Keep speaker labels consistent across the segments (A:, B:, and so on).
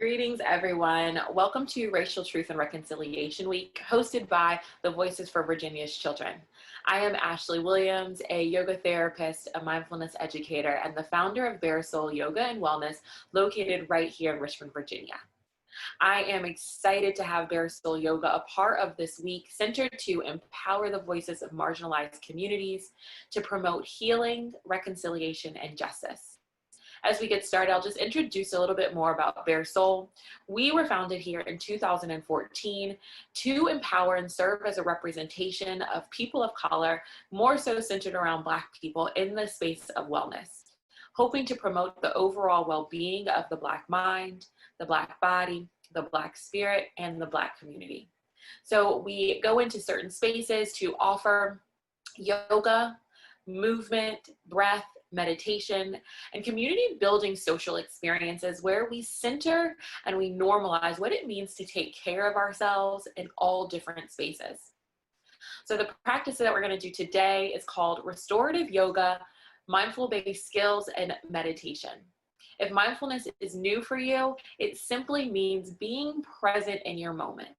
A: Greetings, everyone. Welcome to Racial Truth and Reconciliation Week, hosted by the Voices for Virginia's Children. I am Ashley Williams, a yoga therapist, a mindfulness educator, and the founder of Bare Soul Yoga and Wellness, located right here in Richmond, Virginia. I am excited to have Bare Soul Yoga a part of this week, centered to empower the voices of marginalized communities, to promote healing, reconciliation, and justice. As we get started, I'll just introduce a little bit more about Bare Soul. We were founded here in 2014 to empower and serve as a representation of people of color, more so centered around Black people in the space of wellness, hoping to promote the overall well-being of the Black mind, the Black body, the Black spirit, and the Black community. So we go into certain spaces to offer yoga, movement, breath, meditation, and community building social experiences where we center and we normalize what it means to take care of ourselves in all different spaces. So the practice that we're going to do today is called Restorative Yoga, Mindful-Based Skills, and Meditation. If mindfulness is new for you, it simply means being present in your moment.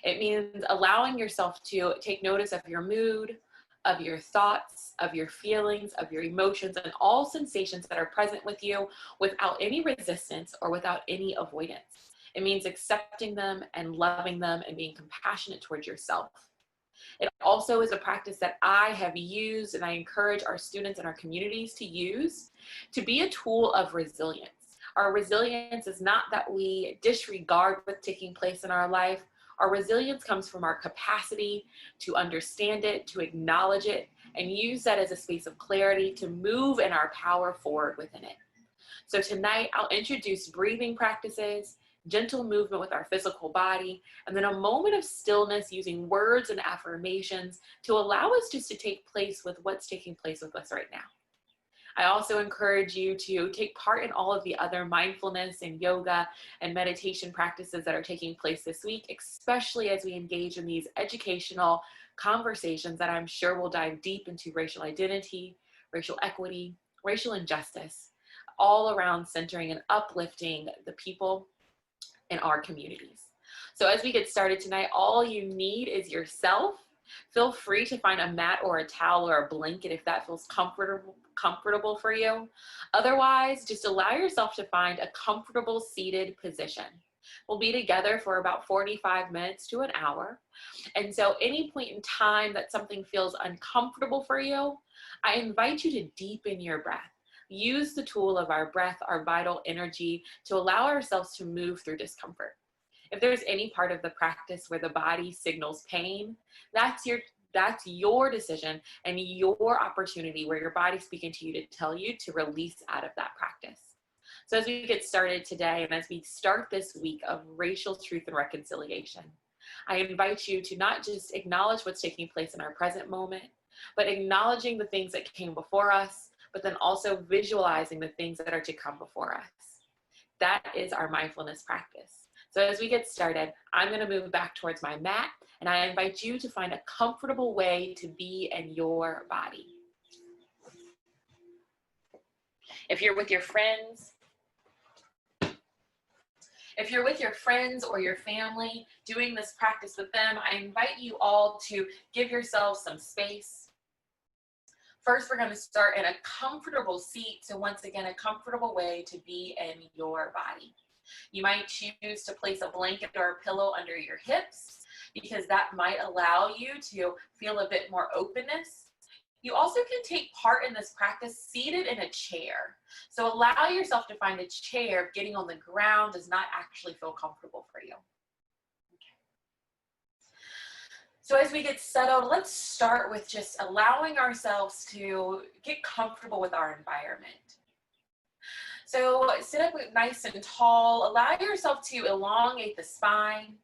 A: It means allowing yourself to take notice of your mood, of your thoughts, of your feelings, of your emotions, and all sensations that are present with you without any resistance or without any avoidance. It means accepting them and loving them and being compassionate towards yourself. It also is a practice that I have used and I encourage our students and our communities to use to be a tool of resilience. Our resilience is not that we disregard what's taking place in our life. Our resilience comes from our capacity to understand it, to acknowledge it, and use that as a space of clarity to move in our power forward within it. So tonight, I'll introduce breathing practices, gentle movement with our physical body, and then a moment of stillness using words and affirmations to allow us just to take place with what's taking place with us right now. I also encourage you to take part in all of the other mindfulness and yoga and meditation practices that are taking place this week, especially as we engage in these educational conversations that I'm sure will dive deep into racial identity, racial equity, racial injustice, all around centering and uplifting the people in our communities. So as we get started tonight, all you need is yourself. Feel free to find a mat or a towel or a blanket if that feels comfortable for you. Otherwise, just allow yourself to find a comfortable seated position. We'll be together for about 45 minutes to an hour. And so any point in time that something feels uncomfortable for you, I invite you to deepen your breath. Use the tool of our breath, our vital energy, to allow ourselves to move through discomfort. If there's any part of the practice where the body signals pain, that's your decision and your opportunity where your body's speaking to you to tell you to release out of that practice. So as we get started today and as we start this week of racial truth and reconciliation, I invite you to not just acknowledge what's taking place in our present moment, but acknowledging the things that came before us, but then also visualizing the things that are to come before us. That is our mindfulness practice. So as we get started, I'm going to move back towards my mat, and I invite you to find a comfortable way to be in your body. If you're with your friends, or your family, doing this practice with them, I invite you all to give yourselves some space. First, we're going to start in a comfortable seat. So once again, a comfortable way to be in your body. You might choose to place a blanket or a pillow under your hips because that might allow you to feel a bit more openness. You also can take part in this practice seated in a chair. So allow yourself to find a chair if getting on the ground does not actually feel comfortable for you. Okay. So as we get settled, let's start with just allowing ourselves to get comfortable with our environment. So sit up nice and tall, allow yourself to elongate the spine,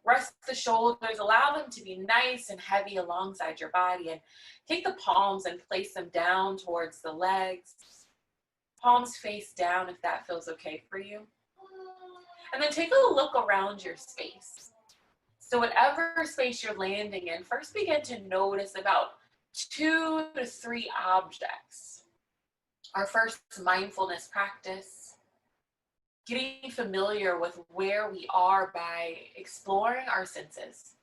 A: rest the shoulders, allow them to be nice and heavy alongside your body, and take the palms and place them down towards the legs. Palms face down if that feels okay for you. And then take a look around your space. So whatever space you're landing in, first begin to notice about 2 to 3 objects. Our first mindfulness practice. getting familiar with where we are by exploring our senses.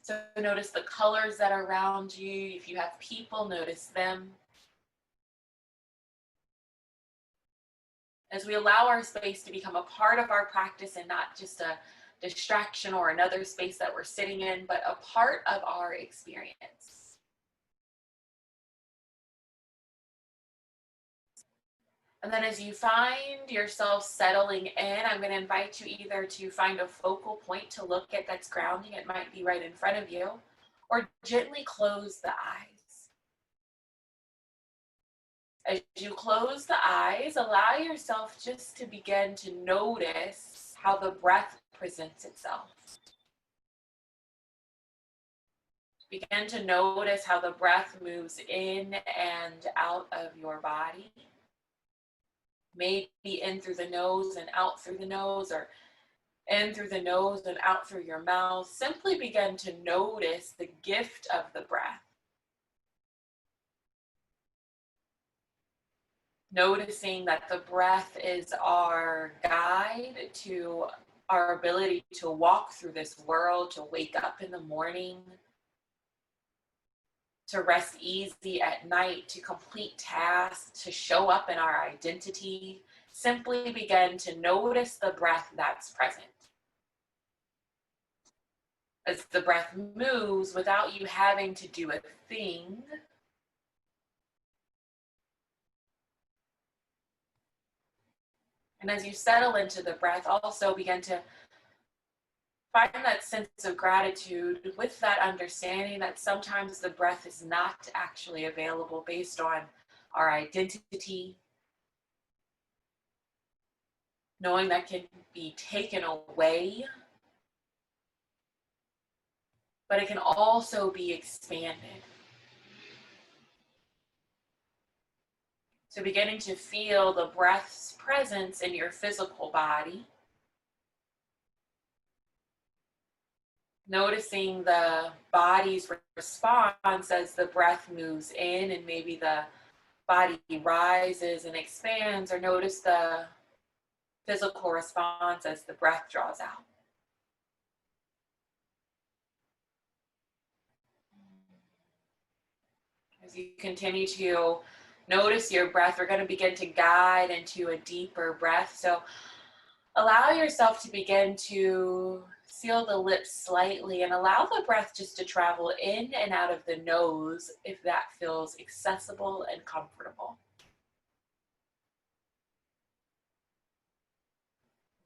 A: So notice the colors that are around you. If you have people, notice them. As we allow our space to become a part of our practice and not just a distraction or another space that we're sitting in, but a part of our experience. And then as you find yourself settling in, I'm going to invite you either to find a focal point to look at that's grounding. It might be right in front of you, or gently close the eyes. As you close the eyes, allow yourself just to begin to notice how the breath presents itself. Begin to notice how the breath moves in and out of your body. Maybe in through the nose and out through the nose, or in through the nose and out through your mouth. Simply begin to notice the gift of the breath. Noticing that the breath is our guide to our ability to walk through this world, to wake up in the morning, to rest easy at night, to complete tasks, to show up in our identity. Simply begin to notice the breath that's present. As the breath moves without you having to do a thing, and as you settle into the breath, also begin to find that sense of gratitude with that understanding that sometimes the breath is not actually available based on our identity, knowing that can be taken away, but it can also be expanded. So beginning to feel the breath's presence in your physical body. Noticing the body's response as the breath moves in, and maybe the body rises and expands, or notice the physical response as the breath draws out. As you continue to notice your breath, we're going to begin to guide into a deeper breath. So allow yourself to begin to seal the lips slightly and allow the breath just to travel in and out of the nose if that feels accessible and comfortable.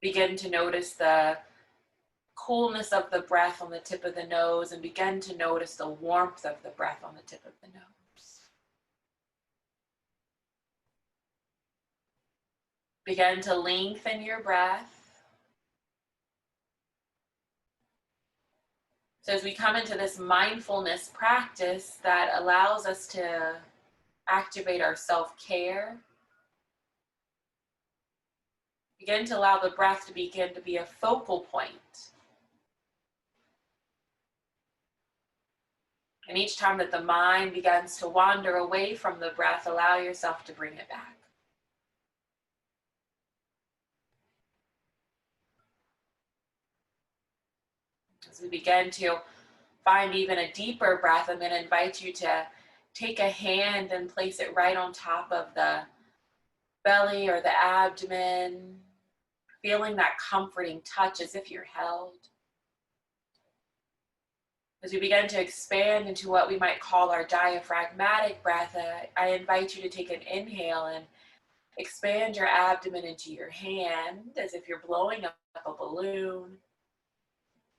A: Begin to notice the coolness of the breath on the tip of the nose, and begin to notice the warmth of the breath on the tip of the nose. Begin to lengthen your breath. So as we come into this mindfulness practice that allows us to activate our self-care, begin to allow the breath to begin to be a focal point. And each time that the mind begins to wander away from the breath, allow yourself to bring it back. As we begin to find even a deeper breath, I'm going to invite you to take a hand and place it right on top of the belly or the abdomen, feeling that comforting touch as if you're held. As we begin to expand into what we might call our diaphragmatic breath, I invite you to take an inhale and expand your abdomen into your hand as if you're blowing up a balloon.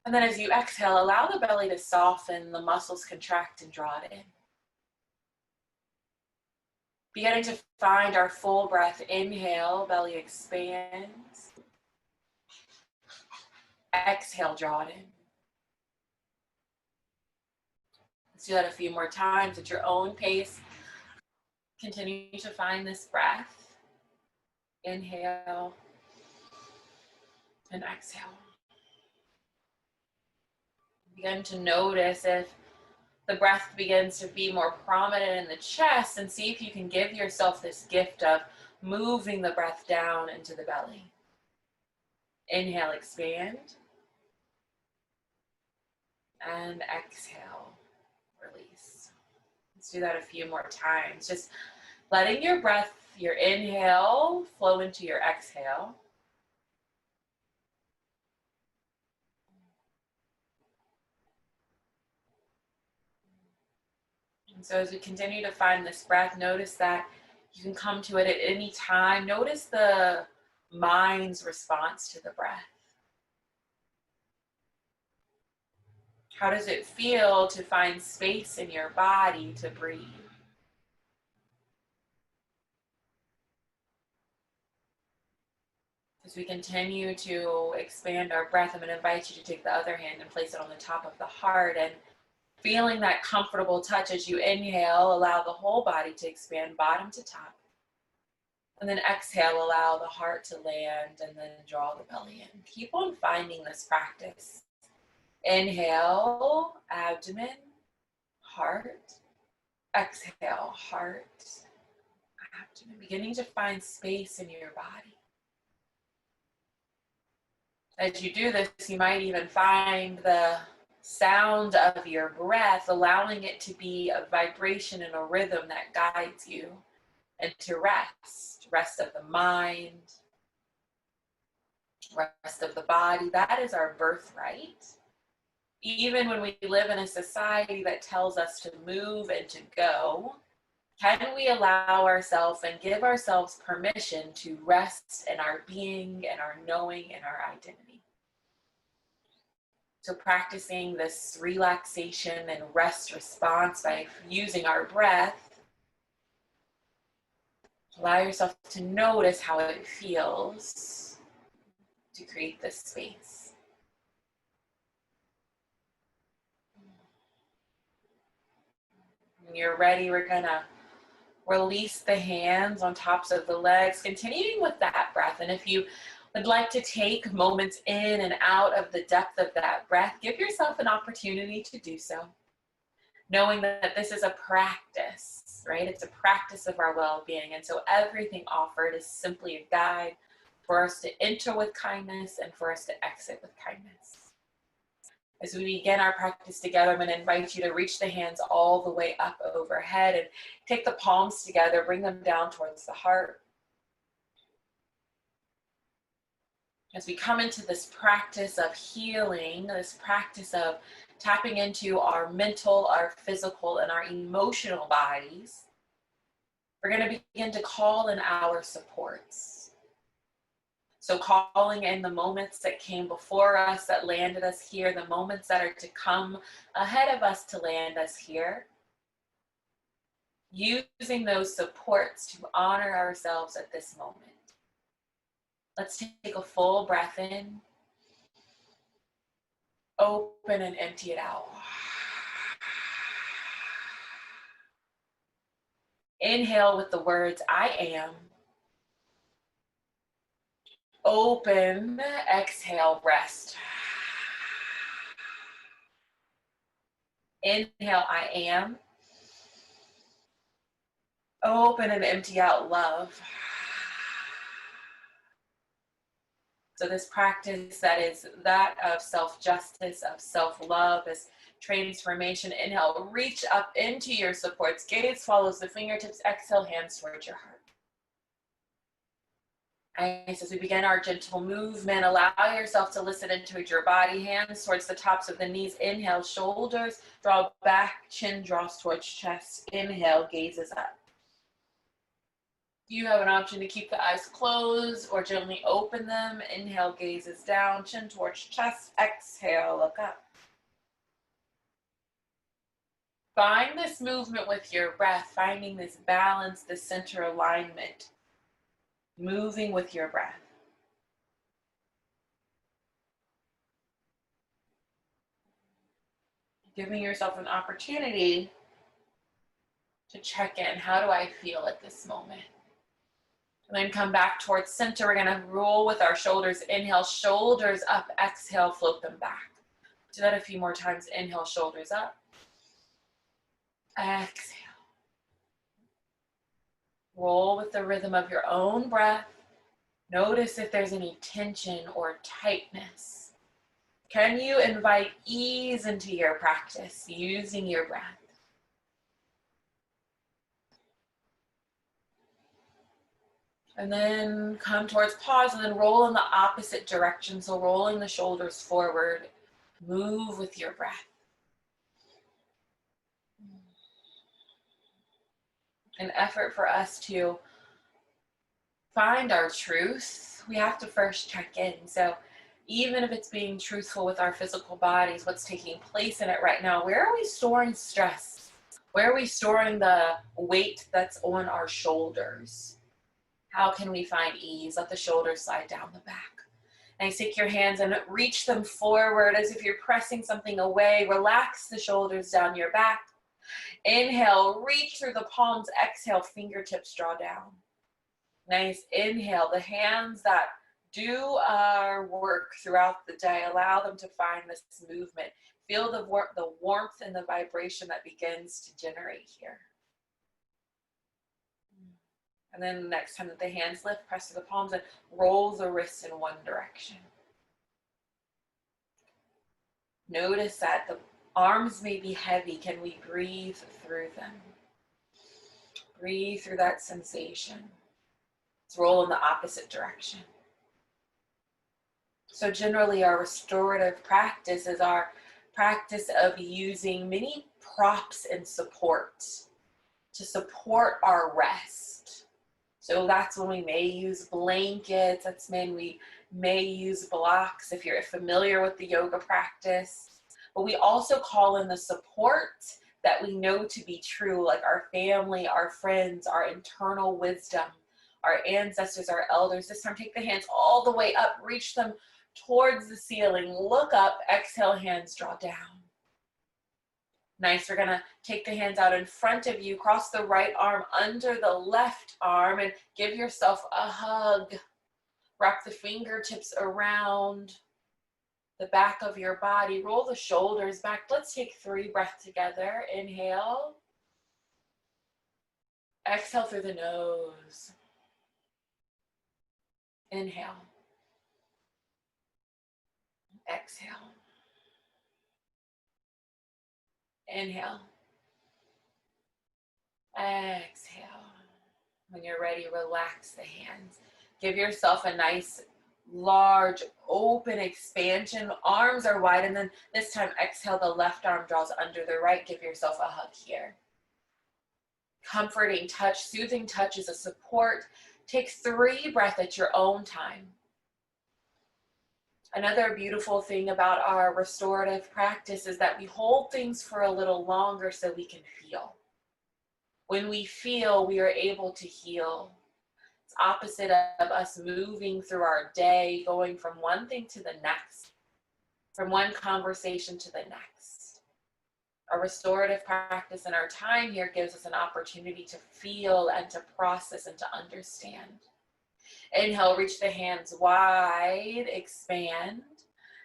A: And then as you exhale, allow the belly to soften, the muscles contract and draw it in. Beginning to find our full breath. Inhale, belly expands. Exhale, draw it in. Let's do that a few more times at your own pace. Continue to find this breath. Inhale and exhale. Begin to notice if the breath begins to be more prominent in the chest, and see if you can give yourself this gift of moving the breath down into the belly. Inhale, expand. And exhale, release. Let's do that a few more times. Just letting your breath, your inhale, flow into your exhale. And so as we continue to find this breath, notice that you can come to it at any time. Notice the mind's response to the breath. How does it feel to find space in your body to breathe? As we continue to expand our breath, I'm going to invite you to take the other hand and place it on the top of the heart, and feeling that comfortable touch as you inhale, allow the whole body to expand bottom to top. And then exhale, allow the heart to land and then draw the belly in. Keep on finding this practice. Inhale, abdomen, heart. Exhale, heart, abdomen. Beginning to find space in your body. As you do this, you might even find the sound of your breath, allowing it to be a vibration and a rhythm that guides you into rest of the mind, rest of the body. That is our birthright. Even when we live in a society that tells us to move and to go, can we allow ourselves and give ourselves permission to rest in our being and our knowing and our identity? So practicing this relaxation and rest response by using our breath, allow yourself to notice how it feels to create this space. When you're ready, we're gonna release the hands on tops of the legs, continuing with that breath. And if you would like to take moments in and out of the depth of that breath, give yourself an opportunity to do so, knowing that this is a practice, right? It's a practice of our well-being. And so everything offered is simply a guide for us to enter with kindness and for us to exit with kindness. As we begin our practice together, I'm going to invite you to reach the hands all the way up overhead and take the palms together, bring them down towards the heart. As we come into this practice of healing, this practice of tapping into our mental, our physical, and our emotional bodies, we're going to begin to call in our supports. So calling in the moments that came before us, that landed us here, the moments that are to come ahead of us to land us here. Using those supports to honor ourselves at this moment. Let's take a full breath in. Open and empty it out. Inhale with the words, I am. Open, exhale, rest. Inhale, I am. Open and empty out, love. So this practice that is that of self-justice, of self-love, is transformation. Inhale, reach up into your supports. Gaze follows the fingertips. Exhale, hands towards your heart. Nice. As we begin our gentle movement, allow yourself to listen into your body. Hands towards the tops of the knees. Inhale, shoulders draw back, chin draws towards chest. Inhale, gazes up. You have an option to keep the eyes closed or gently open them. Inhale, gazes down, chin towards chest. Exhale, look up. Find this movement with your breath, finding this balance, this center alignment. Moving with your breath. Giving yourself an opportunity to check in. How do I feel at this moment? And then come back towards center. We're going to roll with our shoulders. Inhale, shoulders up. Exhale, float them back. Do that a few more times. Inhale, shoulders up. Exhale. Roll with the rhythm of your own breath. Notice if there's any tension or tightness. Can you invite ease into your practice using your breath? And then come towards pause and then roll in the opposite direction. So rolling the shoulders forward, move with your breath. An effort for us to find our truth, we have to first check in. So even if it's being truthful with our physical bodies, what's taking place in it right now, where are we storing stress? Where are we storing the weight that's on our shoulders? How can we find ease? Let the shoulders slide down the back. Nice, take your hands and reach them forward as if you're pressing something away. Relax the shoulders down your back. Inhale, reach through the palms. Exhale, fingertips draw down. Nice, inhale, the hands that do our work throughout the day, allow them to find this movement. Feel the warmth and the vibration that begins to generate here. And then the next time that the hands lift, press to the palms and roll the wrists in one direction. Notice that the arms may be heavy. Can we breathe through them? Breathe through that sensation. Let's roll in the opposite direction. So generally our restorative practice is our practice of using many props and supports to support our rest. So that's when we may use blankets, that's when we may use blocks if you're familiar with the yoga practice. But we also call in the support that we know to be true, like our family, our friends, our internal wisdom, our ancestors, our elders. This time take the hands all the way up, reach them towards the ceiling, look up, exhale, hands draw down. Nice, we're gonna take the hands out in front of you, cross the right arm under the left arm and give yourself a hug. Wrap the fingertips around the back of your body, roll the shoulders back. Let's take 3 breaths together. Inhale. Exhale through the nose. Inhale. Exhale. Inhale. Exhale. When you're ready, relax the hands. Give yourself a nice, large, open expansion. Arms are wide, and then this time, exhale, the left arm draws under the right. Give yourself a hug here. Comforting touch, soothing touch is a support. Take 3 breaths at your own time. Another beautiful thing about our restorative practice is that we hold things for a little longer so we can feel. When we feel, we are able to heal. It's opposite of us moving through our day, going from one thing to the next, from one conversation to the next. Our restorative practice and our time here gives us an opportunity to feel and to process and to understand. Inhale, reach the hands wide, expand.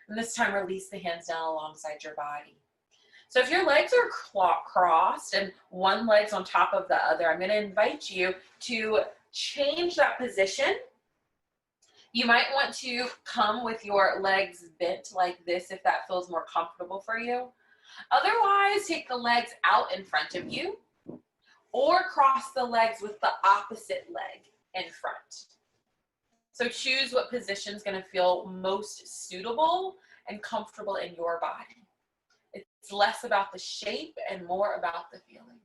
A: And this time, release the hands down alongside your body. So if your legs are crossed and one leg's on top of the other, I'm going to invite you to change that position. You might want to come with your legs bent like this if that feels more comfortable for you. Otherwise, take the legs out in front of you or cross the legs with the opposite leg in front. So choose what position is going to feel most suitable and comfortable in your body. It's less about the shape and more about the feeling.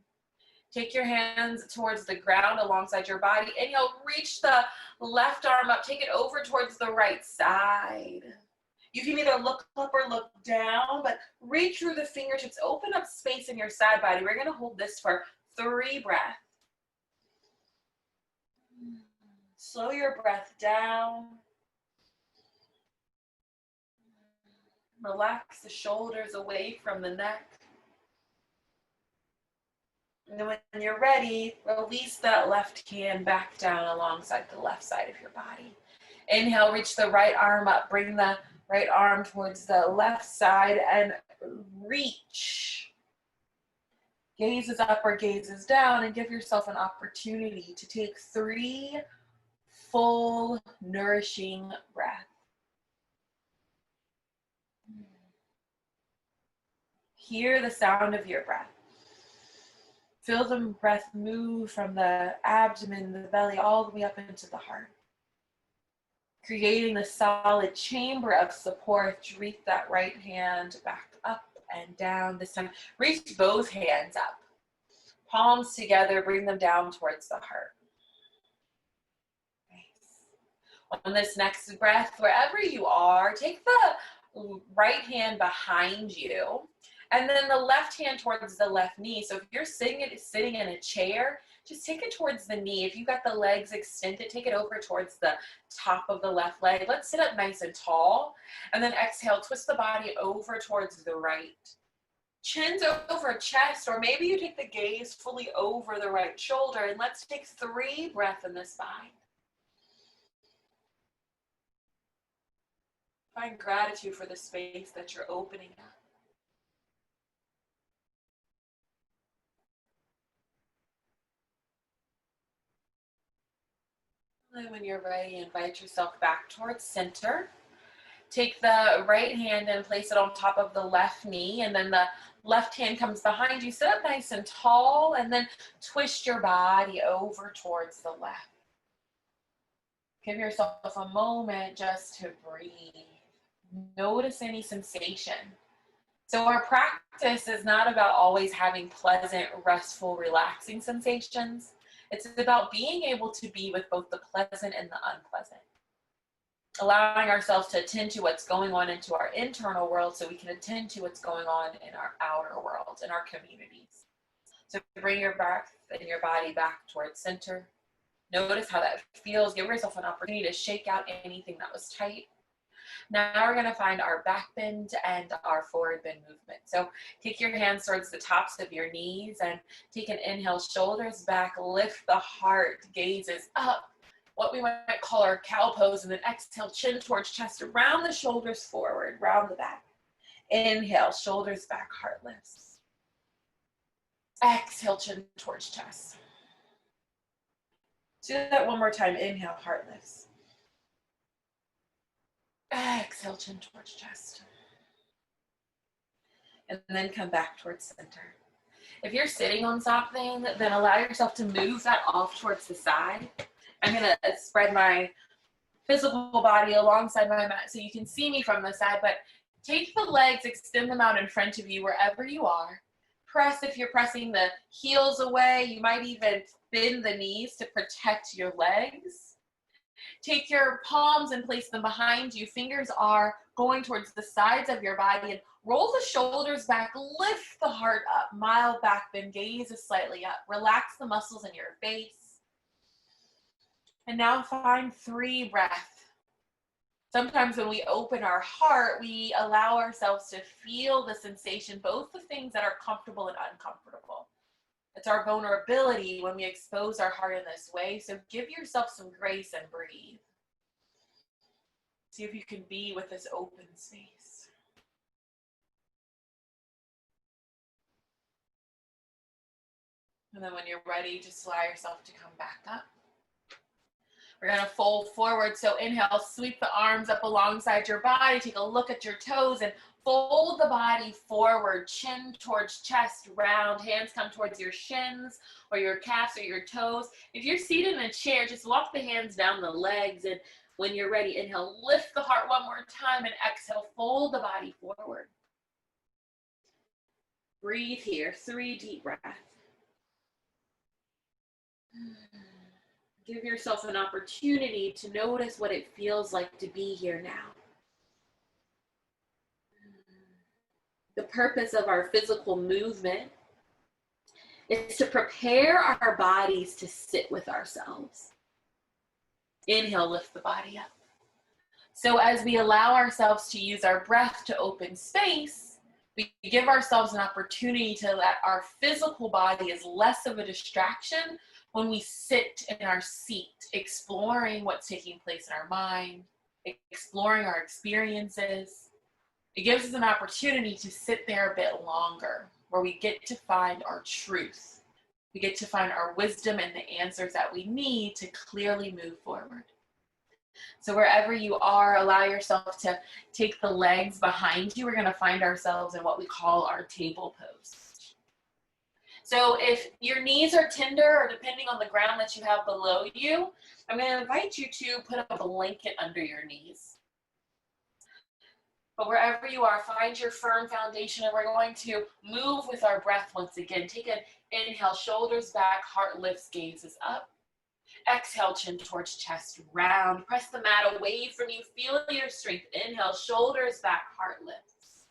A: Take your hands towards the ground alongside your body. Inhale, reach the left arm up. Take it over towards the right side. You can either look up or look down, but reach through the fingertips. Open up space in your side body. We're going to hold this for 3 breaths. Slow your breath down. Relax the shoulders away from the neck. And then when you're ready, release that left hand back down alongside the left side of your body. Inhale, reach the right arm up. Bring the right arm towards the left side and reach. Gaze is up or gaze is down, and give yourself an opportunity to take 3 full, nourishing breaths. Hear the sound of your breath. Feel the breath move from the abdomen, the belly, all the way up into the heart. Creating a solid chamber of support. Reach that right hand back up and down. This time, reach both hands up. Palms together, bring them down towards the heart. Nice. On this next breath, wherever you are, take the right hand behind you, and then the left hand towards the left knee. So if you're sitting in a chair, just take it towards the knee. If you've got the legs extended, take it over towards the top of the left leg. Let's sit up nice and tall. And then exhale, twist the body over towards the right. Chin's over chest, or maybe you take the gaze fully over the right shoulder. And let's take 3 breaths in this bind. Find gratitude for the space that you're opening up. And when you're ready, invite yourself back towards center. Take the right hand and place it on top of the left knee, and then the left hand comes behind you. Sit up nice and tall, and then twist your body over towards the left. Give yourself a moment just to breathe. Notice any sensation. So our practice is not about always having pleasant, restful, relaxing sensations. It's about being able to be with both the pleasant and the unpleasant. Allowing ourselves to attend to what's going on into our internal world so we can attend to what's going on in our outer world, in our communities. So bring your breath and your body back towards center. Notice how that feels. Give yourself an opportunity to shake out anything that was tight. Now we're going to find our back bend and our forward bend movement. So take your hands towards the tops of your knees and take an inhale, shoulders back, lift the heart, gazes up, what we might call our cow pose, and then exhale, chin towards chest, round the shoulders forward, round the back. Inhale, shoulders back, heart lifts. Exhale, chin towards chest. Do that one more time. Inhale, heart lifts. Exhale, chin towards chest. And then come back towards center. If you're sitting on something, then allow yourself to move that off towards the side. I'm going to spread my physical body alongside my mat so you can see me from the side, but take the legs, extend them out in front of you wherever you are. Press if you're pressing the heels away. You might even bend the knees to protect your legs. Take your palms and place them behind you. Fingers are going towards the sides of your body, and roll the shoulders back, lift the heart up, mild back bend, gaze is slightly up. Relax the muscles in your face. And now find 3 breaths. Sometimes when we open our heart, we allow ourselves to feel the sensation, both the things that are comfortable and uncomfortable. It's our vulnerability when we expose our heart in this way. So give yourself some grace and breathe. See if you can be with this open space. And then when you're ready, just allow yourself to come back up. We're going to fold forward. So inhale, sweep the arms up alongside your body. Take a look at your toes and fold the body forward, chin towards chest, round. Hands come towards your shins or your calves or your toes. If you're seated in a chair, just walk the hands down the legs. And when you're ready, inhale, lift the heart one more time, and exhale, fold the body forward. Breathe here, 3 deep breaths. Give yourself an opportunity to notice what it feels like to be here now. The purpose of our physical movement is to prepare our bodies to sit with ourselves. Inhale, lift the body up. So as we allow ourselves to use our breath to open space, we give ourselves an opportunity to let our physical body is less of a distraction when we sit in our seat, exploring what's taking place in our mind, exploring our experiences. It gives us an opportunity to sit there a bit longer. where we get to find our truth. We get to find our wisdom and the answers that we need to clearly move forward. So wherever you are, allow yourself to take the legs behind you. We're going to find ourselves in what we call our table pose. So if your knees are tender, or depending on the ground that you have below you, I'm going to invite you to put a blanket under your knees. But wherever you are, find your firm foundation, and we're going to move with our breath once again. Take an inhale, shoulders back, heart lifts, gaze is up. Exhale, chin towards chest, round. Press the mat away from you. Feel your strength. Inhale, shoulders back, heart lifts.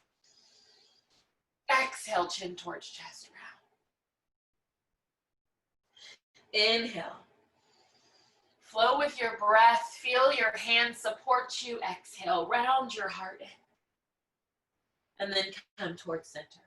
A: Exhale, chin towards chest, round. Inhale. Flow with your breath. Feel your hands support you. Exhale, round your heart in. And then come towards center.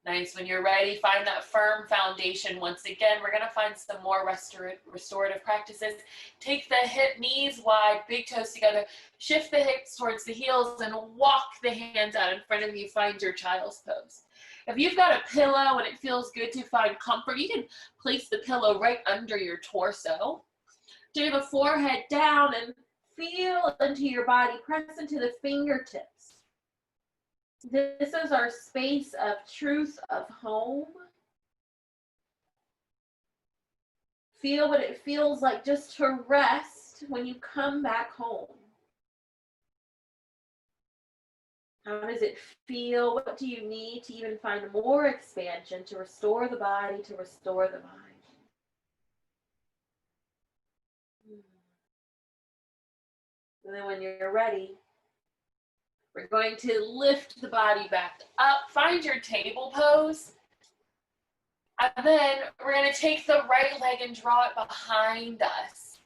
A: Nice. When you're ready, find that firm foundation. Once again, we're going to find some more restorative practices. Take the hip, knees wide, big toes together. Shift the hips towards the heels and walk the hands out in front of you. Find your child's pose. If you've got a pillow and it feels good to find comfort, you can place the pillow right under your torso. Take the forehead down and feel into your body. Press into the fingertips. This is our space of truth, of home. Feel what it feels like just to rest when you come back home. How does it feel? What do you need to even find more expansion to restore the body, to restore the mind? And then when you're ready, we're going to lift the body back up. Find your table pose. And then we're going to take the right leg and draw it behind us.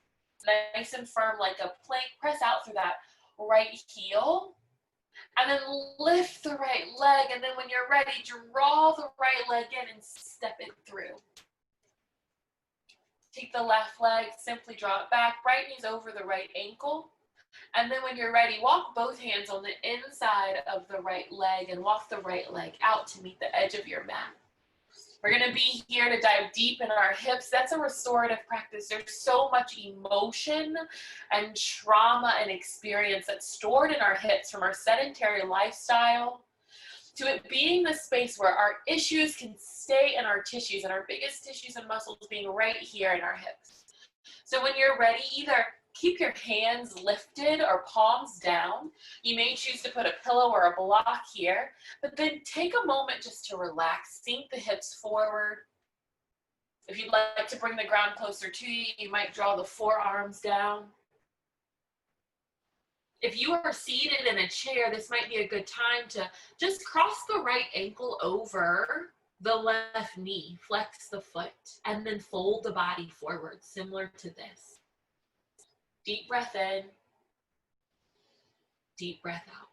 A: Nice and firm like a plank. Press out through that right heel. And then lift the right leg. And then when you're ready, draw the right leg in and step it through. Take the left leg, simply draw it back. Right knee's over the right ankle. And then when you're ready, walk both hands on the inside of the right leg and walk the right leg out to meet the edge of your mat. We're going to be here to dive deep in our hips. That's a restorative practice. There's so much emotion and trauma and experience that's stored in our hips from our sedentary lifestyle to it being the space where our issues can stay in our tissues, and our biggest tissues and muscles being right here in our hips. So when you're ready, either keep your hands lifted or palms down. You may choose to put a pillow or a block here, but then take a moment just to relax. Sink the hips forward. If you'd like to bring the ground closer to you, you might draw the forearms down. If you are seated in a chair, this might be a good time to just cross the right ankle over the left knee. Flex the foot and then fold the body forward, similar to this. Deep breath in, deep breath out.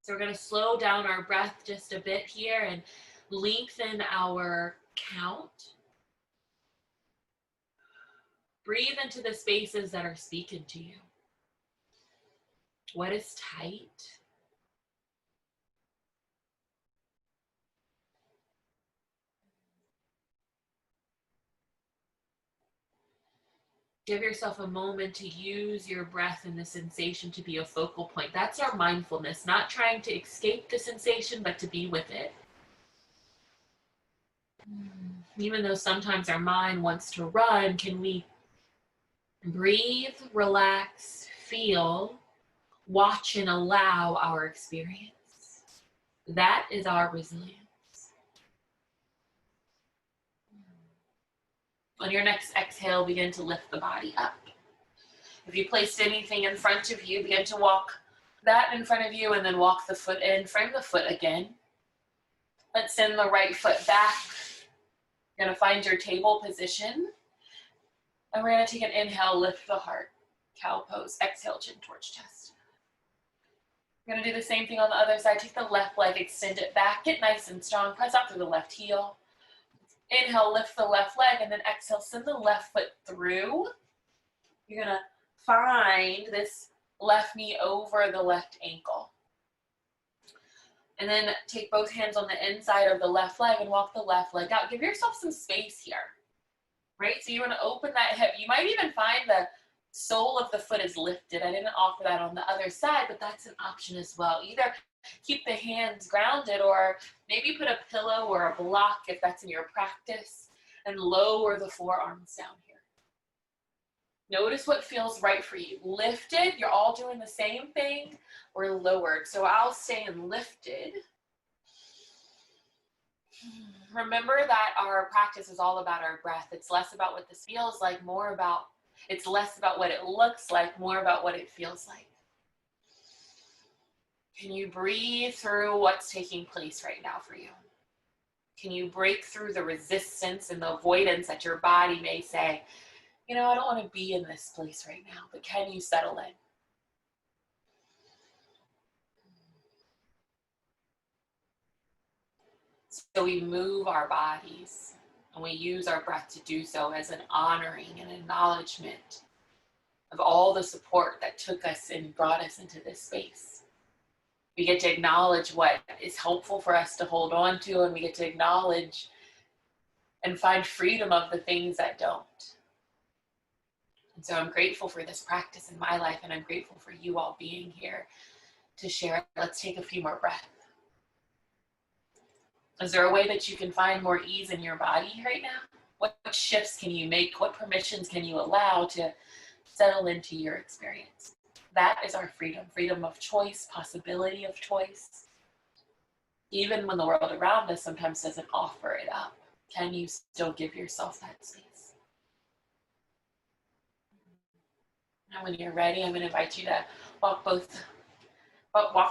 A: So we're going to slow down our breath just a bit here and lengthen our count. Breathe into the spaces that are speaking to you. What is tight? Give yourself a moment to use your breath and the sensation to be a focal point. That's our mindfulness, not trying to escape the sensation, but to be with it. Even though sometimes our mind wants to run, can we breathe, relax, feel, watch, and allow our experience? That is our resilience. On your next exhale, begin to lift the body up. If you placed anything in front of you, begin to walk that in front of you and then walk the foot in. Frame the foot again. Let's send the right foot back. You're going to find your table position. And we're going to take an inhale, lift the heart. Cow pose. Exhale, chin towards chest. We're going to do the same thing on the other side. Take the left leg, extend it back. Get nice and strong. Press out through the left heel. Inhale, lift the left leg, and then exhale, send the left foot through. You're going to find this left knee over the left ankle. And then take both hands on the inside of the left leg and walk the left leg out. Give yourself some space here, right? So you want to open that hip. You might even find the sole of the foot is lifted. I didn't offer that on the other side, but that's an option as well. Either keep the hands grounded or maybe put a pillow or a block if that's in your practice and lower the forearms down here. Notice what feels right for you. Lifted, you're all doing the same thing, or lowered. So I'll stay in lifted. Remember that our practice is all about our breath. It's less about what this feels like, it's less about what it looks like, more about what it feels like. Can you breathe through what's taking place right now for you? Can you break through the resistance and the avoidance that your body may say, you know, I don't want to be in this place right now, but can you settle in? So we move our bodies and we use our breath to do so as an honoring and acknowledgement of all the support that took us and brought us into this space. We get to acknowledge what is helpful for us to hold on to, and we get to acknowledge and find freedom of the things that don't. And so I'm grateful for this practice in my life, and I'm grateful for you all being here to share. Let's take a few more breaths. Is there a way that you can find more ease in your body right now? What shifts can you make? What permissions can you allow to settle into your experience? That is our freedom, freedom of choice, possibility of choice. Even when the world around us sometimes doesn't offer it up, can you still give yourself that space? Now when you're ready, I'm going to invite you to walk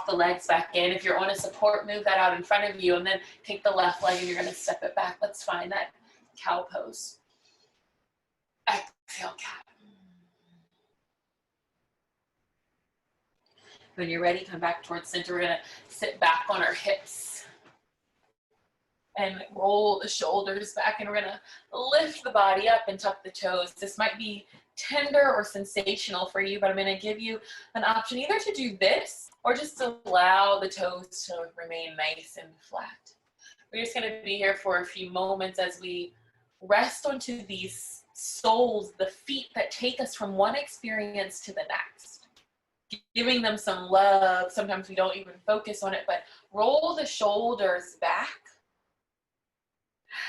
A: the legs back in. If you're on a support, move that out in front of you, and then take the left leg and you're going to step it back. Let's find that cow pose. Exhale, cat. When you're ready, come back towards center. We're going to sit back on our hips and roll the shoulders back, and we're going to lift the body up and tuck the toes. This might be tender or sensational for you, but I'm going to give you an option either to do this or just allow the toes to remain nice and flat. We're just going to be here for a few moments as we rest onto these soles, the feet that take us from one experience to the next. Giving them some love. Sometimes we don't even focus on it, but roll the shoulders back.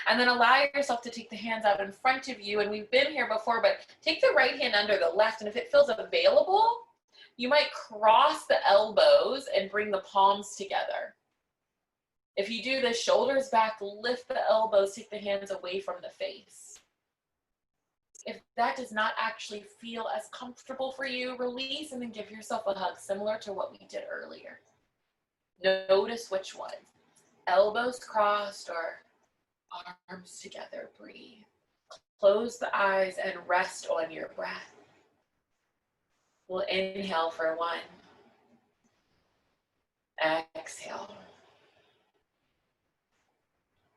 A: And then allow yourself to take the hands out in front of you. And we've been here before, but take the right hand under the left. And if it feels available, you might cross the elbows and bring the palms together. If you do the shoulders back, lift the elbows, take the hands away from the face. If that does not actually feel as comfortable for you, release and then give yourself a hug, similar to what we did earlier. Notice which one. Elbows crossed or arms together. Breathe. Close the eyes and rest on your breath. We'll inhale for 1. Exhale.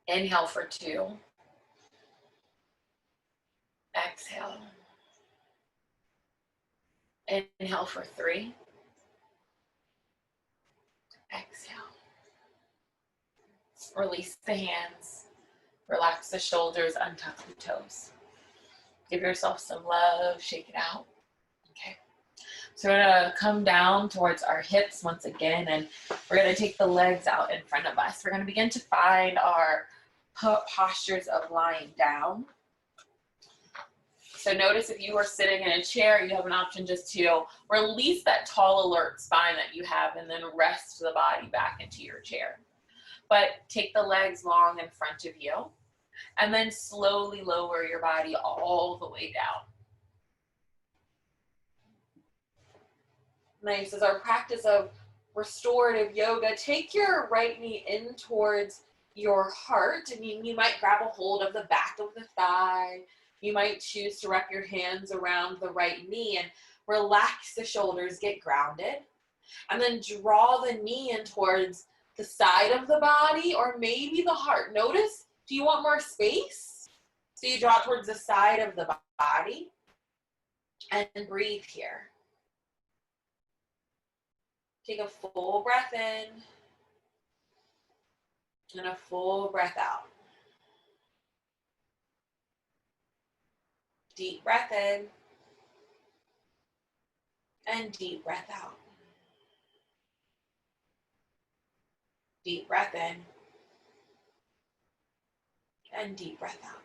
A: Inhale for 2. Exhale. Inhale for 3. Exhale. Release the hands. Relax the shoulders, untuck the toes. Give yourself some love, shake it out. Okay. So we're gonna come down towards our hips once again, and we're gonna take the legs out in front of us. We're gonna begin to find our postures of lying down. So notice if you are sitting in a chair, you have an option just to release that tall, alert spine that you have and then rest the body back into your chair. But take the legs long in front of you and then slowly lower your body all the way down. Nice. As our practice of restorative yoga, take your right knee in towards your heart, and you might grab a hold of the back of the thigh. You might choose to wrap your hands around the right knee and relax the shoulders, get grounded, and then draw the knee in towards the side of the body or maybe the heart. Notice, do you want more space? So you draw towards the side of the body and breathe here. Take a full breath in And a full breath out. Deep breath in. And deep breath out. Deep breath in. And deep breath out.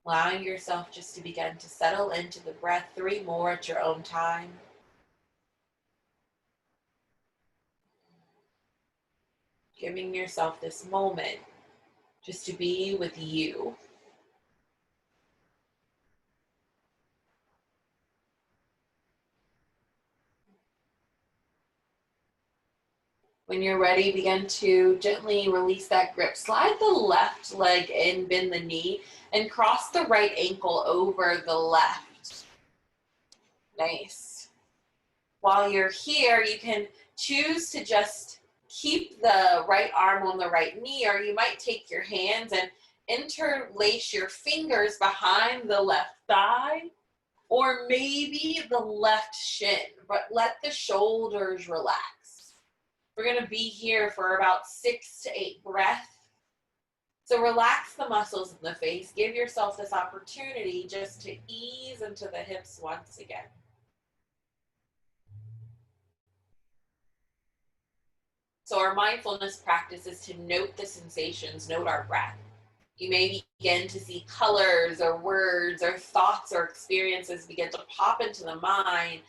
A: Allowing yourself just to begin to settle into the breath. 3 more at your own time. Giving yourself this moment just to be with you. When you're ready, begin to gently release that grip. Slide the left leg in, bend the knee, and cross the right ankle over the left. Nice. While you're here, you can choose to just keep the right arm on the right knee, or you might take your hands and interlace your fingers behind the left thigh, or maybe the left shin, but let the shoulders relax. We're going to be here for about 6 to 8 breaths. So relax the muscles in the face. Give yourself this opportunity just to ease into the hips once again. So our mindfulness practice is to note the sensations, note our breath. You may begin to see colors or words or thoughts or experiences begin to pop into the mind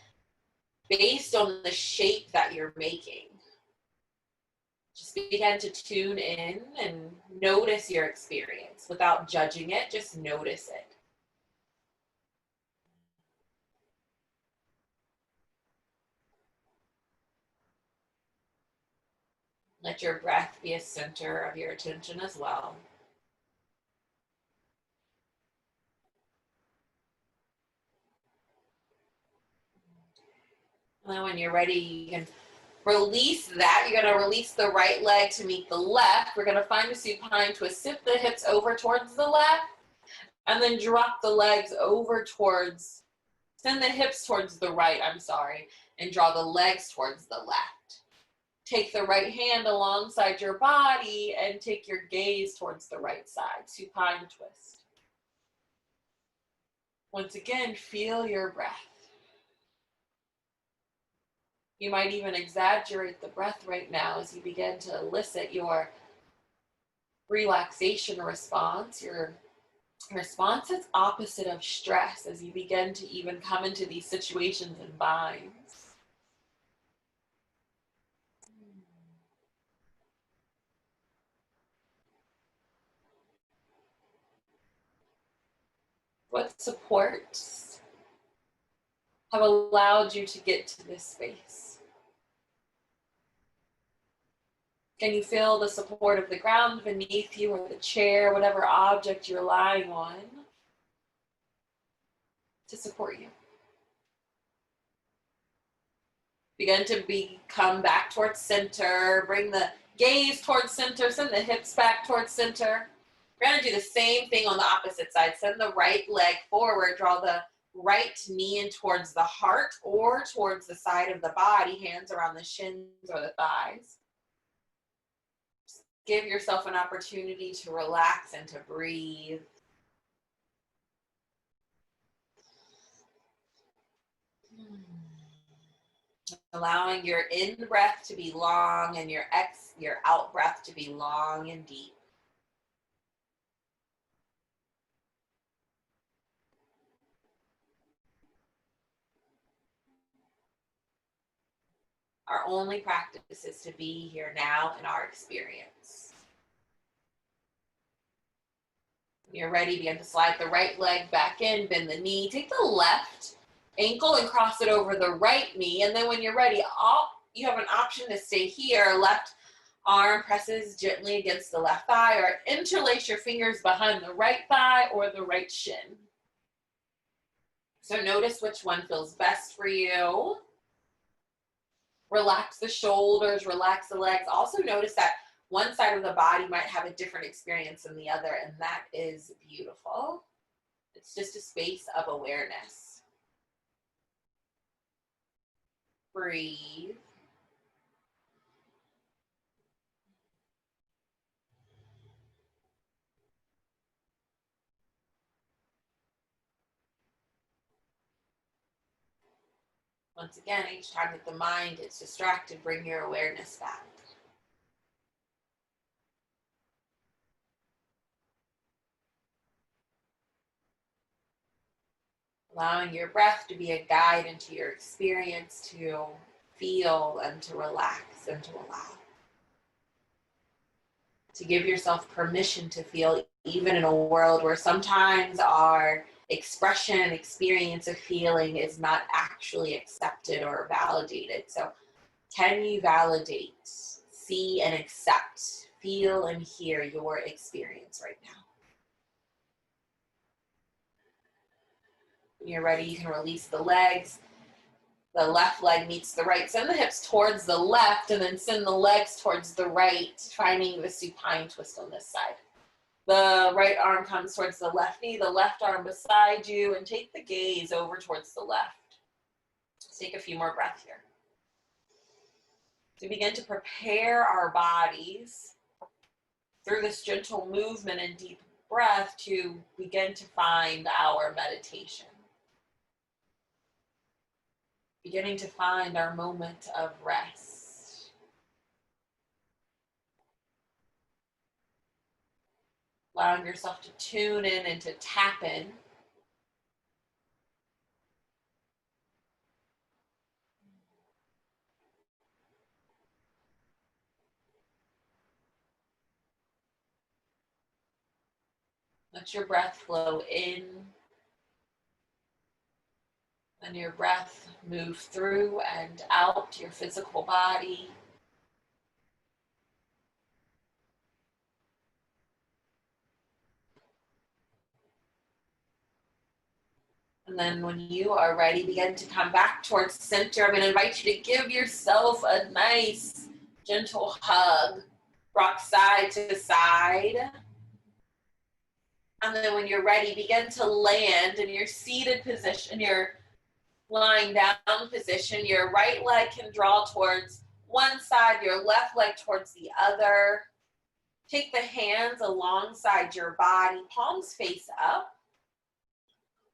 A: based on the shape that you're making. Just begin to tune in and notice your experience without judging it, just notice it. Let your breath be a center of your attention as well. And then when you're ready, you can release that. You're going to release the right leg to meet the left. We're going to find a supine twist. Sip the hips over towards the left, and then drop the legs over towards, send the hips towards the right, and draw the legs towards the left. Take the right hand alongside your body and take your gaze towards the right side. Supine twist. Once again, feel your breath. You might even exaggerate the breath right now as you begin to elicit your relaxation response. Your response is opposite of stress as you begin to even come into these situations and binds. What supports have allowed you to get to this space? Can you feel the support of the ground beneath you or the chair, whatever object you're lying on, to support you? Begin to come back towards center. Bring the gaze towards center. Send the hips back towards center. We're going to do the same thing on the opposite side. Send the right leg forward. Draw the right knee in towards the heart or towards the side of the body. Hands around the shins or the thighs. Just give yourself an opportunity to relax and to breathe. Allowing your in breath to be long and your out breath to be long and deep. Our only practice is to be here now in our experience. When you're ready, begin to slide the right leg back in, bend the knee, take the left ankle and cross it over the right knee. And then when you're ready, you have an option to stay here. Left arm presses gently against the left thigh, or interlace your fingers behind the right thigh or the right shin. So notice which one feels best for you. Relax the shoulders, relax the legs. Also notice that one side of the body might have a different experience than the other, and that is beautiful. It's just a space of awareness. breathe. Once again, each time that the mind is distracted, bring your awareness back. Allowing your breath to be a guide into your experience, to feel and to relax and to allow. To give yourself permission to feel, even in a world where sometimes our expression and experience of feeling is not actually accepted or validated. So can you validate, see and accept, feel and hear your experience right now? When you're ready, you can release the legs. The left leg meets the right. Send the hips towards the left and then send the legs towards the right, finding the supine twist on this side. The right arm comes towards the left knee, the left arm beside you, and take the gaze over towards the left. Let's take a few more breaths here. To begin to prepare our bodies through this gentle movement and deep breath to begin to find our meditation. Beginning to find our moment of rest. Allowing yourself to tune in and to tap in. Let your breath flow in and your breath move through and out your physical body. And then when you are ready, begin to come back towards center. I'm going to invite you to give yourself a nice, gentle hug. Rock side to side. And then when you're ready, begin to land in your seated position, your lying down position. Your right leg can draw towards one side, your left leg towards the other. Take the hands alongside your body, palms face up.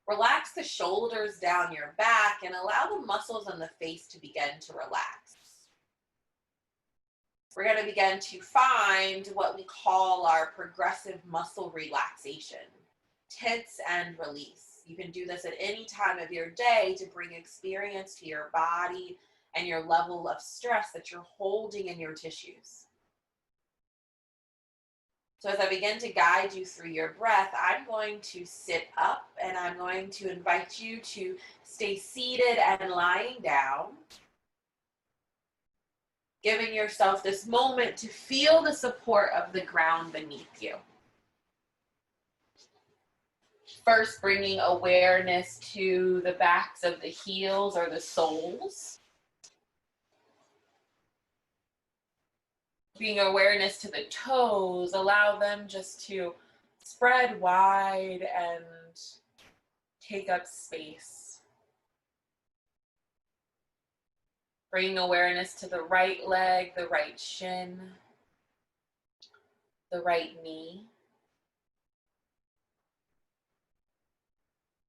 A: Relax the shoulders down your back and allow the muscles in the face to begin to relax. We're going to begin to find what we call our progressive muscle relaxation, tense and release. You can do this at any time of your day to bring experience to your body and your level of stress that you're holding in your tissues. So as I begin to guide you through your breath, I'm going to sit up and I'm going to invite you to stay seated and lying down, giving yourself this moment to feel the support of the ground beneath you. First, bringing awareness to the backs of the heels or the soles. Bringing awareness to the toes, allow them just to spread wide and take up space. Bringing awareness to the right leg, the right shin, the right knee,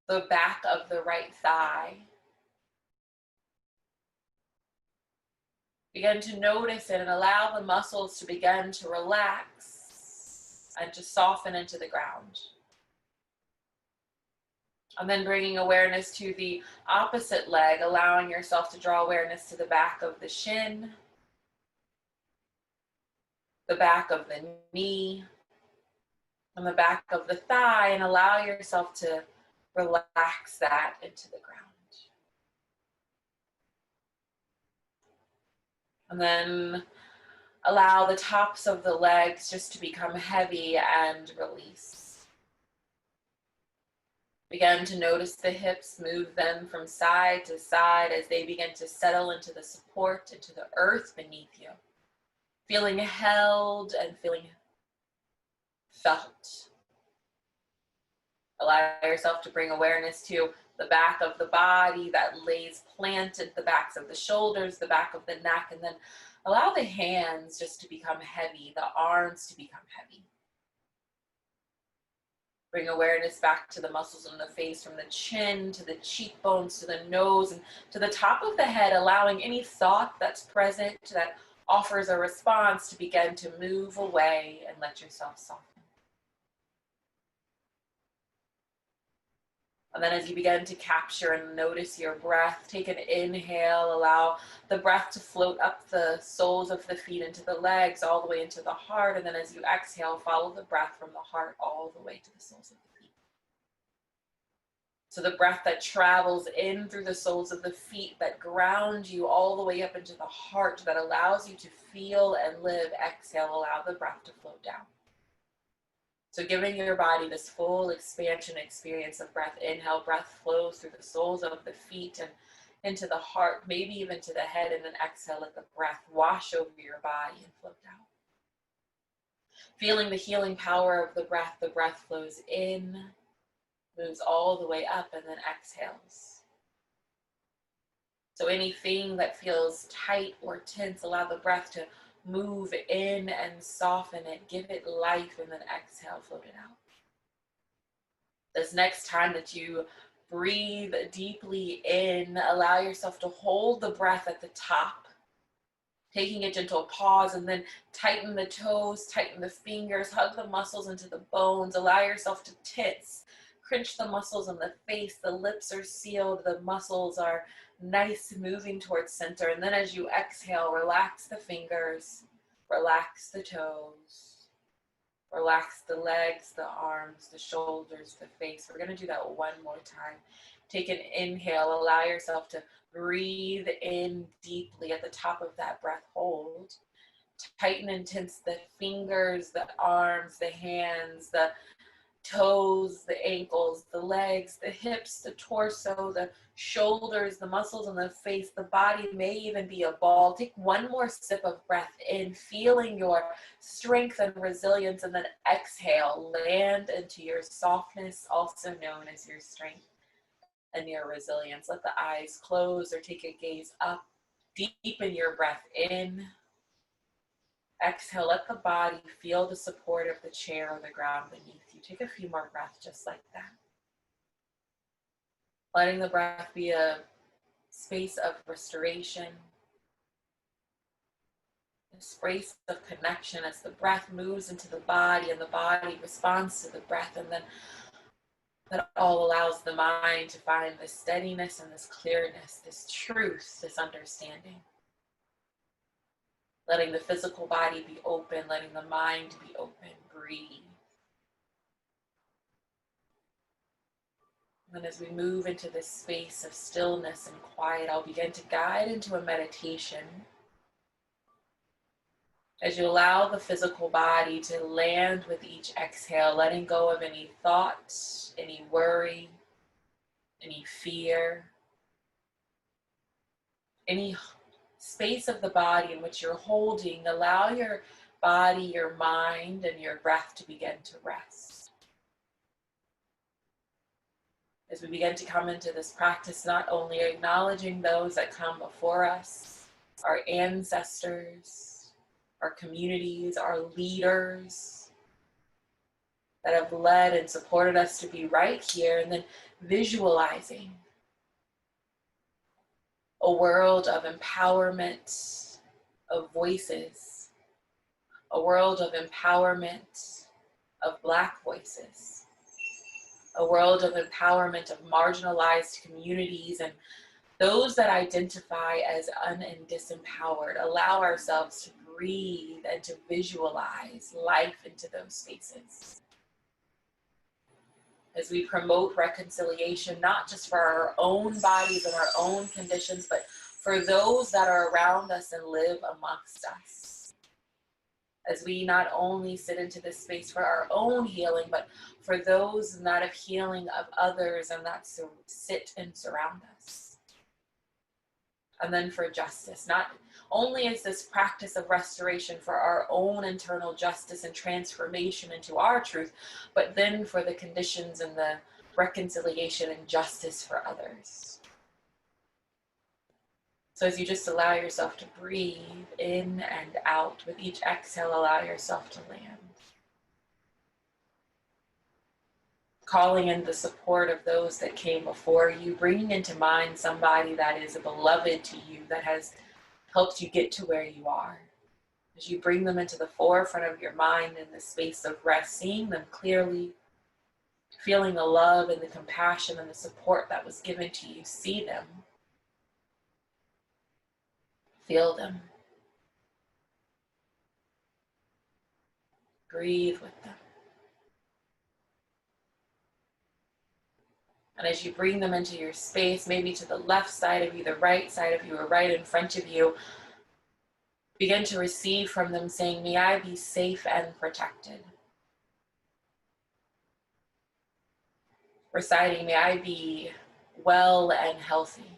A: the back of the right thigh. Begin to notice it and allow the muscles to begin to relax and to soften into the ground. And then bringing awareness to the opposite leg, allowing yourself to draw awareness to the back of the shin, the back of the knee, and the back of the thigh, and allow yourself to relax that into the ground. And then allow the tops of the legs just to become heavy and release. Begin to notice the hips, move them from side to side as they begin to settle into the support, into the earth beneath you. Feeling held and feeling felt. Allow yourself to bring awareness to the back of the body that lays planted, the backs of the shoulders, the back of the neck, and then allow the hands just to become heavy, the arms to become heavy. Bring awareness back to the muscles in the face, from the chin to the cheekbones to the nose and to the top of the head, allowing any thought that's present that offers a response to begin to move away and let yourself soften. And then as you begin to capture and notice your breath, take an inhale, allow the breath to float up the soles of the feet into the legs, all the way into the heart. And then as you exhale, follow the breath from the heart all the way to the soles of the feet. So the breath that travels in through the soles of the feet, that ground you all the way up into the heart, that allows you to feel and live. Exhale, allow the breath to float down. So giving your body this full expansion experience of breath. Inhale, breath flows through the soles of the feet and into the heart, maybe even to the head, and then exhale, let the breath wash over your body and float down. Feeling the healing power of the breath flows in, moves all the way up, and then exhales. So anything that feels tight or tense, allow the breath to move in and soften it, give it life, and then exhale, float it out. This next time that you breathe deeply in, allow yourself to hold the breath at the top, taking a gentle pause, and then tighten the toes, tighten the fingers, hug the muscles into the bones, allow yourself to tense, clench the muscles in the face, the lips are sealed, the muscles are nice, moving towards center. And then as you exhale, relax the fingers, relax the toes, relax the legs, the arms, the shoulders, the face. We're going to do that one more time. Take an inhale, allow yourself to breathe in deeply. At the top of that breath, hold. Tighten and tense the fingers, the arms, the hands, the toes, the ankles, the legs, the hips, the torso, the shoulders, the muscles in the face. The body may even be a ball. Take one more sip of breath in, feeling your strength and resilience, and then exhale, land into your softness, also known as your strength and your resilience. Let the eyes close or take a gaze up. Deepen your breath in. Exhale, let the body feel the support of the chair or the ground beneath you. Take a few more breaths just like that. Letting the breath be a space of restoration, a space of connection as the breath moves into the body and the body responds to the breath, and then that all allows the mind to find this steadiness and this clearness, this truth, this understanding. Letting the physical body be open, letting the mind be open. Breathe. And as we move into this space of stillness and quiet, I'll begin to guide into a meditation. As you allow the physical body to land with each exhale, letting go of any thought, any worry, any fear, any space of the body in which you're holding, allow your body, your mind, and your breath to begin to rest. As we begin to come into this practice, not only acknowledging those that come before us, our ancestors, our communities, our leaders that have led and supported us to be right here, and then visualizing a world of empowerment, of voices, a world of empowerment of Black voices, a world of empowerment of marginalized communities and those that identify as un- and disempowered. Allow ourselves to breathe and to visualize life into those spaces. As we promote reconciliation, not just for our own bodies and our own conditions, but for those that are around us and live amongst us. As we not only sit into this space for our own healing, but for those that of healing of others and that sit and surround us. And then for justice, not only is this practice of restoration for our own internal justice and transformation into our truth, but then for the conditions and the reconciliation and justice for others. So as you just allow yourself to breathe in and out, with each exhale, allow yourself to land. Calling in the support of those that came before you, bringing into mind somebody that is a beloved to you, that has helped you get to where you are. As you bring them into the forefront of your mind in the space of rest, seeing them clearly, feeling the love and the compassion and the support that was given to you, see them, feel them, breathe with them. And as you bring them into your space, maybe to the left side of you, the right side of you, or right in front of you, begin to receive from them, saying, may I be safe and protected. Reciting, may I be well and healthy.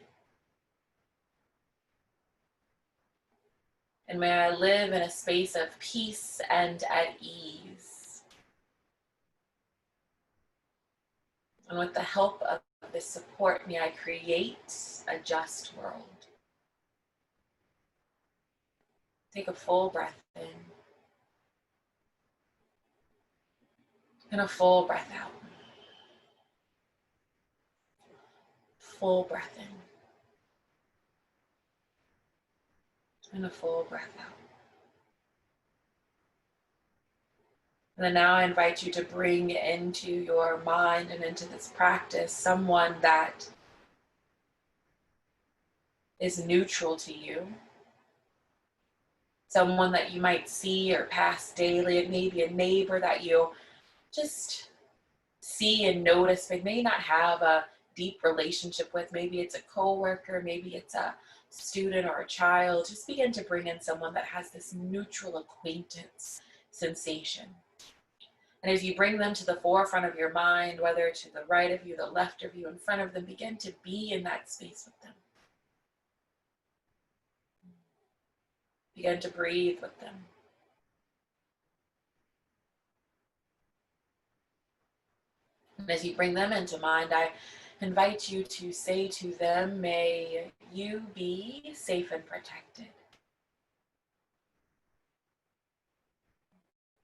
A: And may I live in a space of peace and at ease. And with the help of this support, may I create a just world. Take a full breath in. And a full breath out. Full breath in. And a full breath out. And then now I invite you to bring into your mind and into this practice someone that is neutral to you. Someone that you might see or pass daily. It may be a neighbor that you just see and notice, but may not have a deep relationship with. Maybe it's a coworker, maybe it's a student or a child. Just begin to bring in someone that has this neutral acquaintance sensation. And as you bring them to the forefront of your mind, whether to the right of you, the left of you, in front of them, begin to be in that space with them. Begin to breathe with them. And as you bring them into mind, I invite you to say to them, may you be safe and protected.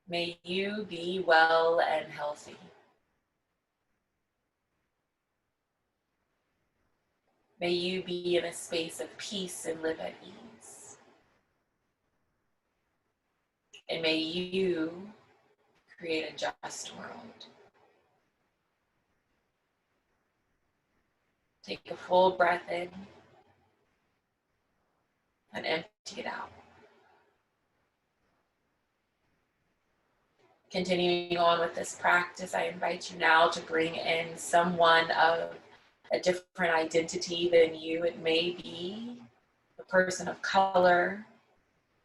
A: May you be well and healthy. May you be in a space of peace and live at ease. And may you create a just world. Take a full breath in and empty it out. Continuing on with this practice, I invite you now to bring in someone of a different identity than you. It may be a person of color.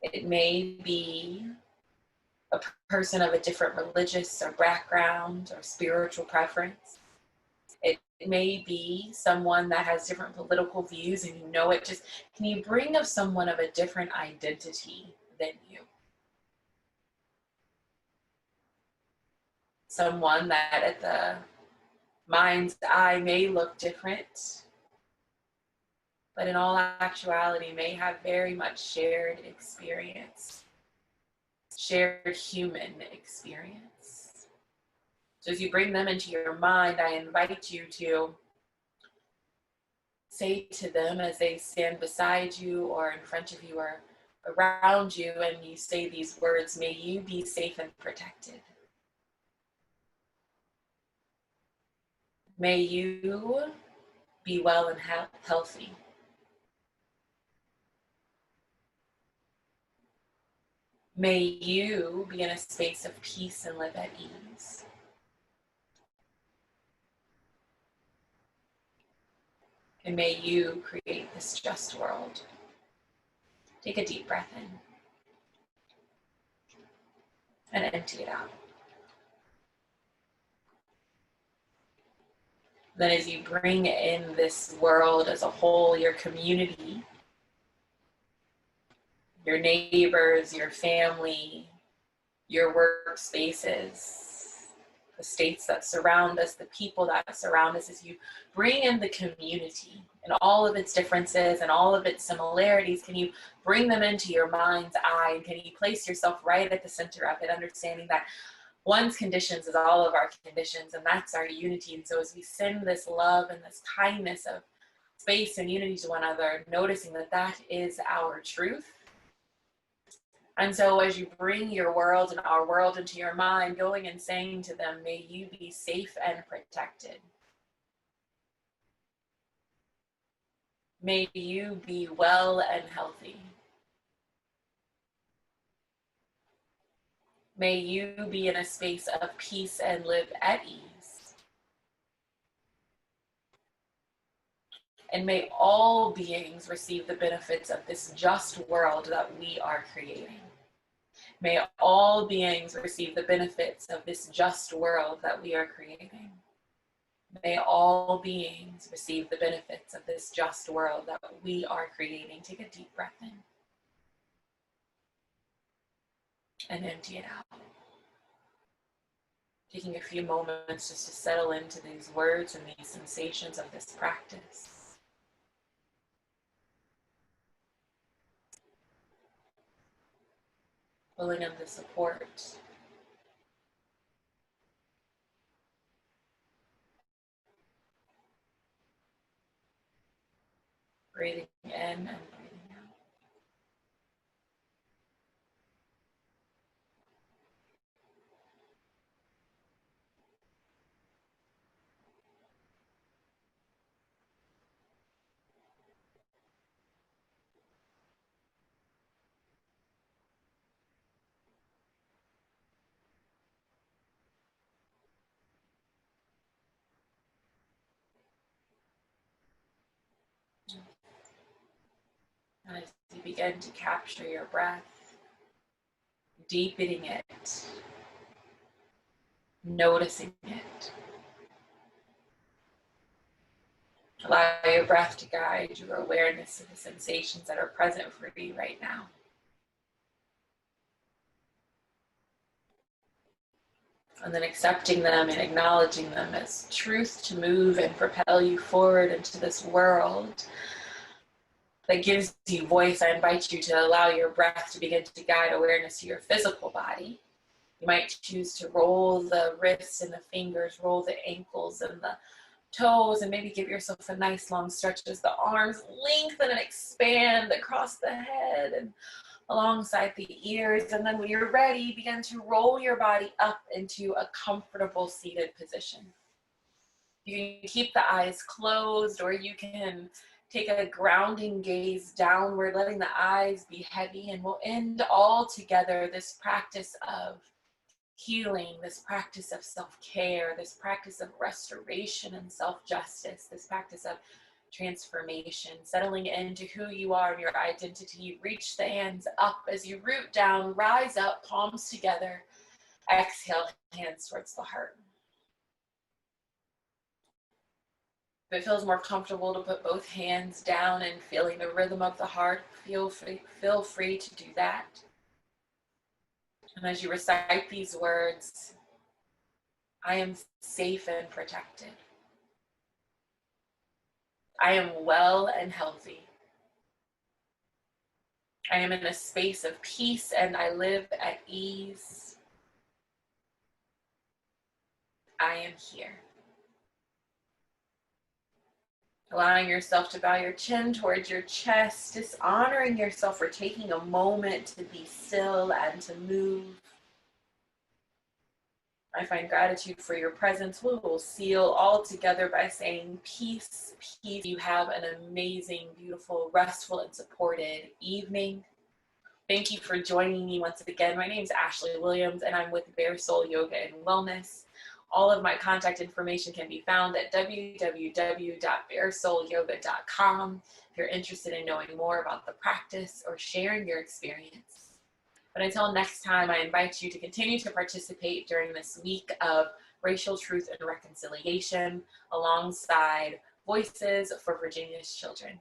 A: It may be a person of a different religious or background or spiritual preference. It may be someone that has different political views and you know it. Just, can you bring up someone of a different identity than you? Someone that at the mind's eye may look different, but in all actuality may have very much shared experience, shared human experience. So as you bring them into your mind, I invite you to say to them as they stand beside you or in front of you or around you, and you say these words, may you be safe and protected. May you be well and healthy. May you be in a space of peace and live at ease. And may you create this just world. Take a deep breath in and empty it out. Then as you bring in this world as a whole, your community, your neighbors, your family, your workspaces, the states that surround us, the people that surround us, as you bring in the community and all of its differences and all of its similarities, can you bring them into your mind's eye, and can you place yourself right at the center of it, understanding that one's conditions is all of our conditions, and that's our unity. And so as we send this love and this kindness of space and unity to one another, noticing that that is our truth. And so as you bring your world and our world into your mind, going and saying to them, may you be safe and protected. May you be well and healthy. May you be in a space of peace and live at ease. And may all beings receive the benefits of this just world that we are creating. May all beings receive the benefits of this just world that we are creating. May all beings receive the benefits of this just world that we are creating. Take a deep breath in and empty it out. Taking a few moments just to settle into these words and these sensations of this practice. Pulling in the support. Breathing in and breathing out. And as you begin to capture your breath, deepening it, noticing it. Allow your breath to guide your awareness of the sensations that are present for you right now. And then accepting them and acknowledging them as truth to move and propel you forward into this world that gives you voice. I invite you to allow your breath to begin to guide awareness to your physical body. You might choose to roll the wrists and the fingers, roll the ankles and the toes, and maybe give yourself a nice long stretch as the arms lengthen and expand across the head and alongside the ears. And then when you're ready, begin to roll your body up into a comfortable seated position. You can keep the eyes closed, or you can take a grounding gaze downward, letting the eyes be heavy, and we'll end all together this practice of healing, this practice of self-care, this practice of restoration and self-justice, this practice of transformation, settling into who you are and your identity. Reach the hands up as you root down, rise up, palms together. Exhale, hands towards the heart. If it feels more comfortable to put both hands down and feeling the rhythm of the heart, feel free to do that. And as you recite these words, I am safe and protected. I am well and healthy. I am in a space of peace and I live at ease. I am here. Allowing yourself to bow your chin towards your chest, dishonoring yourself for taking a moment to be still and to move. I find gratitude for your presence. We will seal all together by saying peace, peace. You have an amazing, beautiful, restful, and supported evening. Thank you for joining me once again. My name is Ashley Williams, and I'm with Bare Soul Yoga and Wellness. All of my contact information can be found at www.baresoulyoga.com if you're interested in knowing more about the practice or sharing your experience. But until next time, I invite you to continue to participate during this week of Racial Truth and Reconciliation alongside Voices for Virginia's Children.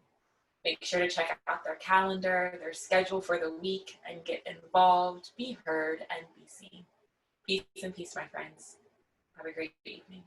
A: Make sure to check out their calendar, their schedule for the week, and get involved, be heard, and be seen. Peace and peace, my friends. Have a great evening.